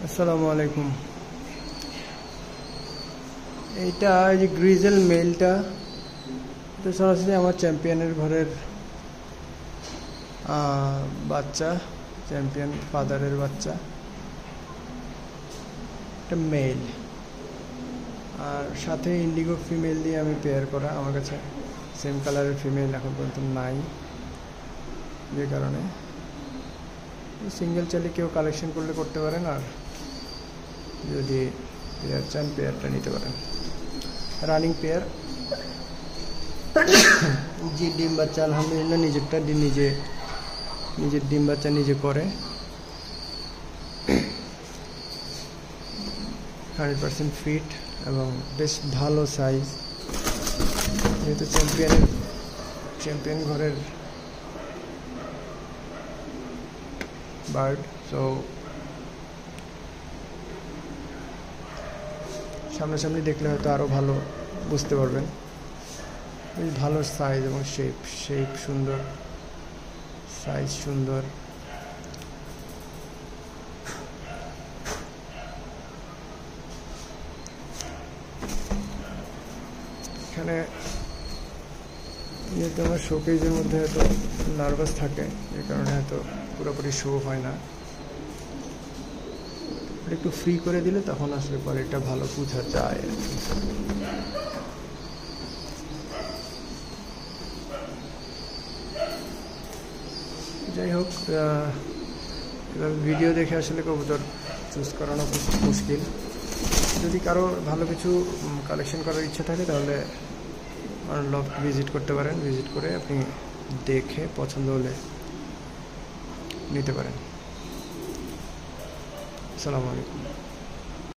আসসালামু আলাইকুম। এইটা এই যে গ্রিজেল মেলটা, এটা সরাসরি আমার চ্যাম্পিয়নের ঘরের বাচ্চা, চ্যাম্পিয়ন ফাদারের বাচ্চা। এটা মেল, আর সাথে ইন্ডিগো ফিমেল দিয়ে আমি পেয়ার করা। আমার কাছে সেম কালারের ফিমেল এখন পর্যন্ত নাই, যে কারণে সিঙ্গেল চাইলে কেউ কালেকশন করলে করতে পারেন, আর যদি পেয়ার চান পেয়ারটা নিতে পারেন। রানিং পেয়ার, যে ডিম বাচ্চা আলহামদুলিল্লাহ নিজেরটা নিজের ডিম বাচ্চা নিজে করে। 100% ফিট এবং বেশ ভালো সাইজ, যেহেতু চ্যাম্পিয়ন ঘরের বার্ড, সো সামনাসামনি দেখলে হয়তো আরও ভালো বুঝতে পারবেন। বেশ ভালো সাইজ এবং শেপ সুন্দর, সাইজ সুন্দর। এখানে যেহেতু আমার শোকেজের মধ্যে হয়তো নার্ভাস থাকে, যে কারণে হয়তো পুরোপুরি শো হয় না। একটু ফ্রি করে দিলে তখন আসলে পরে এটা ভালো বোঝা যায় আর কি। যাই হোক, এবার ভিডিও দেখে আসলে কবুতর চুজ করানো খুব মুশকিল। যদি কারো ভালো কিছু কালেকশন করার ইচ্ছা থাকে তাহলে আমার লফট ভিজিট করতে পারেন। ভিজিট করে আপনি দেখে পছন্দ হলে নিতে পারেন। আসসালামু আলাইকুম।